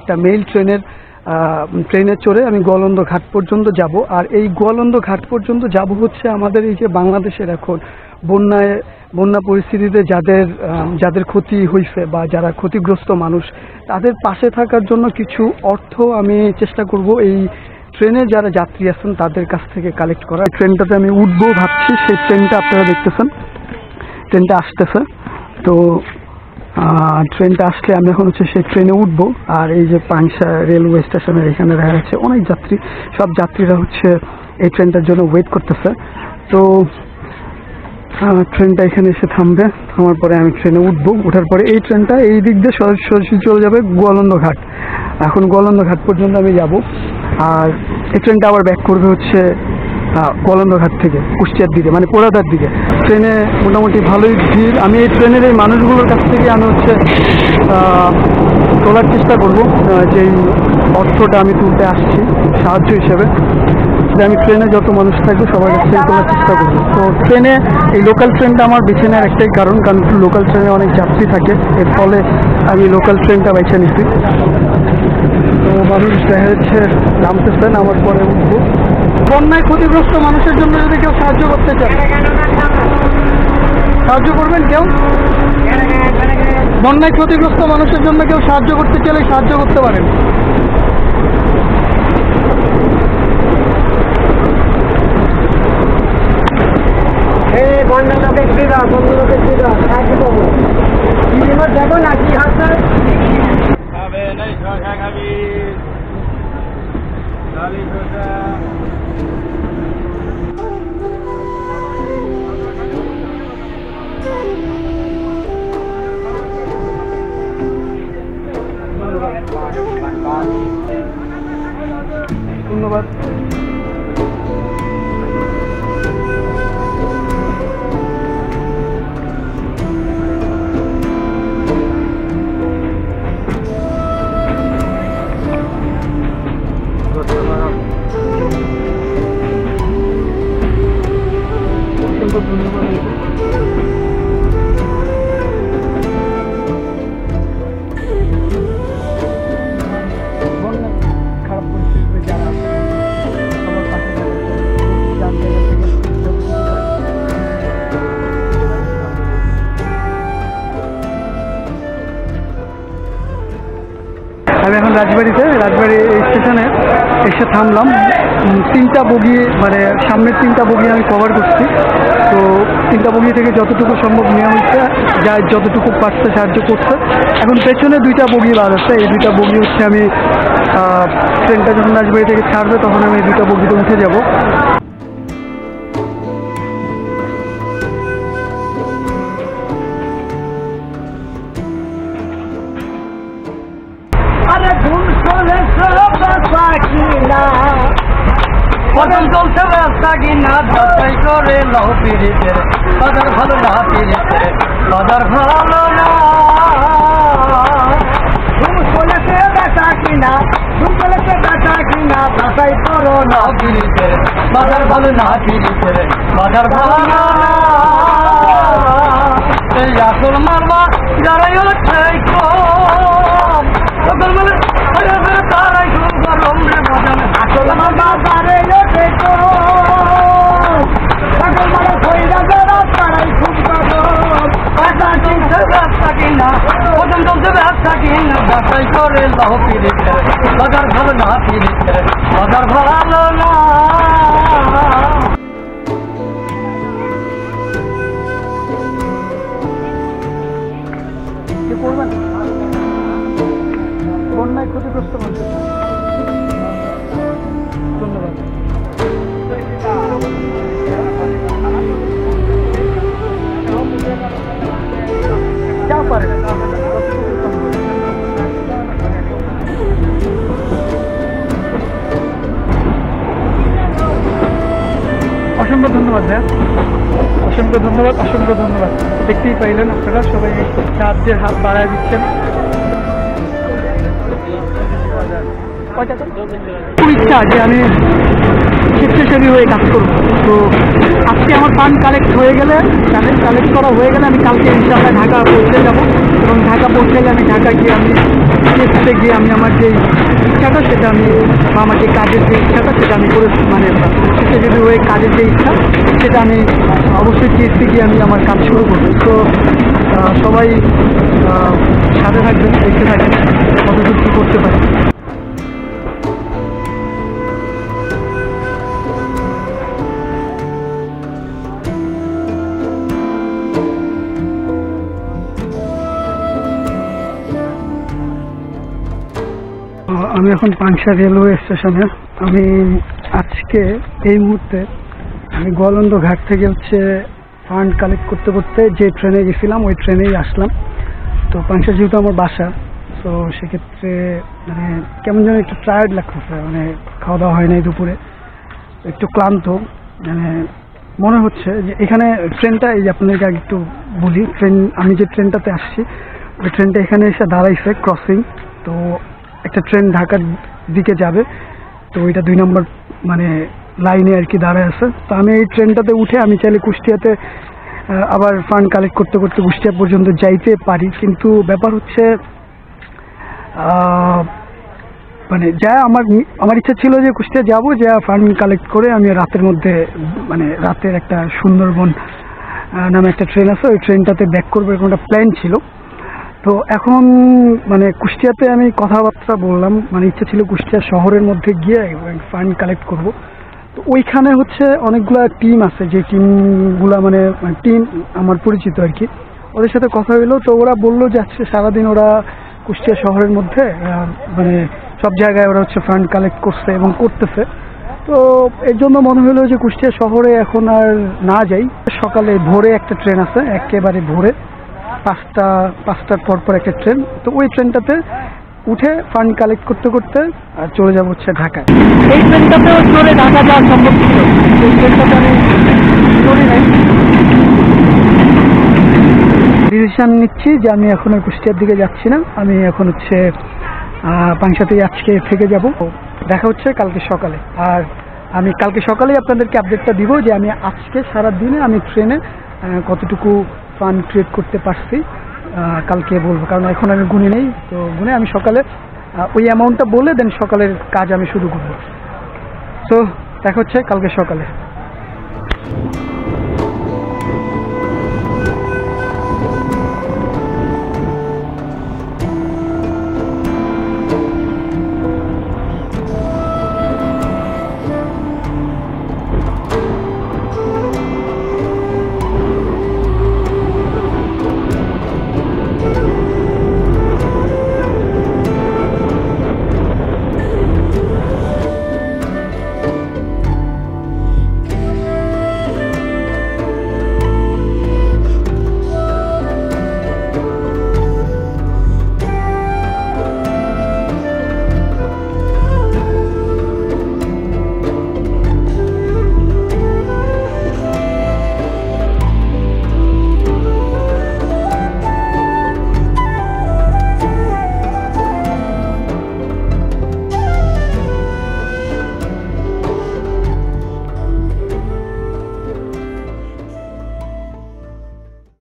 একটা মেইল ট্রেনে চড়ে আমি গোয়ালন্দ ঘাট পর্যন্ত যাব। আর এই গোয়ালন্দ ঘাট পর্যন্ত যাব হচ্ছে আমাদের এই যে বাংলাদেশের এখন বন্যা পরিস্থিতিতে যাদের ক্ষতি হয়েছে বা যারা ক্ষতিগ্রস্ত মানুষ, তাদের পাশে থাকার জন্য কিছু অর্থ আমি চেষ্টা করব এই ট্রেনে যারা যাত্রী আছেন তাদের কাছ থেকে কালেক্ট করা। ট্রেনটাতে আমি উঠবো ভাবছি, সেই ট্রেনটা আপনারা দেখতেছেন, ট্রেনটা আসতেছে। তো ট্রেনটা আসলে আমি এখন হচ্ছে সেই ট্রেনে উঠবো। আর এই যে পাংশা রেলওয়ে স্টেশনের এখানে দেখা যাচ্ছে অনেক যাত্রী, সব যাত্রীরা হচ্ছে এই ট্রেনটার জন্য ওয়েট করতেছে। তো ট্রেনটা এখানে এসে থামবে, থামার পরে আমি ট্রেনে উঠবো। ওঠার পরে এই ট্রেনটা এই দিক দিয়ে সরাসরি চলে যাবে গোয়ালন্দ ঘাট। এখন গোয়ালন্দ ঘাট পর্যন্ত আমি যাব। আর এই ট্রেনটা আবার ব্যাক করবে হচ্ছে গোয়ালন্দ ঘাট থেকে কুষ্টিয়ার দিকে, মানে পোড়াদার দিকে। ট্রেনে মোটামুটি ভালোই ভিড়। আমি এই ট্রেনের এই মানুষগুলোর কাছ থেকে আমি হচ্ছে তোলার চেষ্টা করব, যেই অর্থটা আমি তুলতে আসছি সাহায্য হিসেবে। আমি ট্রেনে যত মানুষ থাকবে সবার কাছ থেকে তোলার চেষ্টা করবো। তো ট্রেনে এই লোকাল ট্রেনটা আমার বেছে নেওয়ার একটাই কারণ লোকাল ট্রেনে অনেক যাত্রী থাকে, এর ফলে আমি লোকাল ট্রেনটা বেছে নিচ্ছি। তো মানুষ দেখা যাচ্ছে নামতেছেন, আমার পরে উঠবো। বন্যায় ক্ষতিগ্রস্ত মানুষের জন্য যদি কেউ সাহায্য করতে চান, সাহায্য করবেন কেউ? বন্যায় ক্ষতিগ্রস্ত মানুষের জন্য কেউ সাহায্য করতে চাইলে সাহায্য করতে পারেন। ধন্যবাদ। আমি এখন রাজবাড়ি স্টেশনে এসে থামলাম। 3টা বগি, মানে সামনের 3টা বগি আমি কভার করছি। তো 3টা বগি থেকে যতটুকু সম্ভব নেওয়া হচ্ছে, যা যতটুকু পারছে সাহায্য করছে। এখন পেছনে 2টা বগি বার আছে, এই 2টা বগি হচ্ছে আমি ট্রেনটা যখন রাজবাড়ি থেকে ছাড়বে তখন আমি এই 2টা বগিতে উঠে যাব। কদম চলছে রাস্তা কিনা যাচাই করে লও পিড়িতের বাজার ভালো না পিড়িতের বাজার ভালো না ধুম চলেছে বেচা কিনা যাচাই করো না পিড়িতের বাজার ভালো না পিড়িতের বাজার ভালো না। এই আসল মারবা যারাই হলো সেই কম সকল মানে তারাই খুব গরম রে বাজার আসল মারবা তারাই সকল মানে খইরা যারা তারাই খুব গরম বাজার চলছে রাস্তা কিনা কদম চলছে রাস্তা কিনা যাচাই করে লও পিড়িতের বাজার ভালো না পিড়িতের বাজার ভালো না। বন্যায় ক্ষতিগ্রস্ত মানুষ। ধন্যবাদ। যা পারে অসংখ্য ধন্যবাদ ভাইয়া, অসংখ্য ধন্যবাদ। দেখতেই পাইলেন আপনারা সবাই সাহায্যের হাত বাড়ায় দিচ্ছেন। খুব ইচ্ছা যে আমি স্বেচ্ছাসেবী হয়ে কাজ করবো। তো আজকে আমার ফান্ড কালেক্ট হয়ে গেলে, কালেক্ট করা হয়ে গেলে আমি কালকে ইনশাআল্লাহ ঢাকা পৌঁছে যাব, এবং ঢাকা পৌঁছালে আমি ঢাকা গিয়ে আমি সিএসসিতে গিয়ে আমি আমার যে ইচ্ছাটা সেটা আমি, বা আমার যে কাজের যে ইচ্ছাটা সেটা আমি করে, মানে স্বেচ্ছাসেবী হয়ে কাজের যে ইচ্ছা সেটা আমি অবশ্যই সিএসসি গিয়ে আমি আমার কাজ শুরু করবো। তো সবাই সাথে থাকবেন, দেখতে থাকেন কতদূর কী করতে পারি। আমি এখন পাংশা রেলওয়ে স্টেশনে। আমি আজকে এই মুহূর্তে আমি গোয়ালন্দ ঘাট থেকে হচ্ছে ফান্ড কালেক্ট করতে করতে যে ট্রেনে গেছিলাম ওই ট্রেনেই আসলাম। তো পাংশা যেহেতু আমার বাসা, তো সেক্ষেত্রে মানে কেমন যেন একটু টায়ার্ড লাগতেছে, মানে খাওয়া দাওয়া হয় নাই দুপুরে, একটু ক্লান্ত। মানে মনে হচ্ছে যে এখানে ট্রেনটা, এই যে আপনাদেরকে আগে একটু বলি, আমি যে ট্রেনটাতে আসছি ওই ট্রেনটা এখানে এসে দাঁড়াইছে ক্রসিং। তো একটা ট্রেন ঢাকার দিকে যাবে, তো ওইটা 2 নম্বর মানে লাইনে আর কি দাঁড়ায় আছে। তো আমি এই ট্রেনটাতে উঠে আমি চাইলে কুষ্টিয়াতে আবার ফান্ড কালেক্ট করতে করতে কুষ্টিয়া পর্যন্ত যাইতে পারি, কিন্তু ব্যাপার হচ্ছে মানে যা আমার ইচ্ছা ছিল যে কুষ্টিয়া যাব, যা ফান্ড কালেক্ট করে আমি রাতের মধ্যে, মানে রাতের একটা সুন্দরবন নামে একটা ট্রেন আছে ওই ট্রেনটাতে ব্যাক করবো, এরকম একটা প্ল্যান ছিল। তো এখন মানে কুষ্টিয়াতে আমি কথাবার্তা বললাম, মানে ইচ্ছা ছিল কুষ্টিয়া শহরের মধ্যে গিয়ে ফান্ড কালেক্ট করব। তো ওইখানে হচ্ছে অনেকগুলা টিম আছে, যে টিমগুলা মানে টিম আমার পরিচিত আর কি, ওদের সাথে কথা হইলো। তো ওরা বললো যে আজকে সারাদিন ওরা কুষ্টিয়া শহরের মধ্যে মানে সব জায়গায় ওরা হচ্ছে ফান্ড কালেক্ট করছে এবং করতেছে। তো এর জন্য মনে হলো যে কুষ্টিয়া শহরে এখন আর না যাই, সকালে ভোরে একটা ট্রেন আছে, একেবারে ভোরে 5টার পর একটা ট্রেন, তো ওই ট্রেনটাতে উঠে ফান্ড কালেক্ট করতে করতে চলে যাবো হচ্ছে ঢাকায়। এই ট্রেনটাতেও চলে ঢাকা যাওয়া সম্ভব ছিল, এই ট্রেনটাতে আমি চলি নাই। ডিসিশন নিচ্ছি যে আমি এখন আর কুষ্টিয়ার দিকে যাচ্ছি না, আমি এখন হচ্ছে পাংশাতেই আজকে থেকে যাব। দেখা হচ্ছে কালকে সকালে, আর আমি কালকে সকালেই আপনাদেরকে আপডেটটা দিব যে আমি আজকে সারাদিনে আমি ট্রেনে কতটুকু ফান্ড ক্রিয়েট করতে পারছি কালকে বলবো, কারণ এখন আমি গুনি নেই। তো গুনে আমি সকালে ওই অ্যামাউন্টটা বলে দেন সকালের কাজ আমি শুরু করবো। তো দেখা হচ্ছে কালকে সকালে।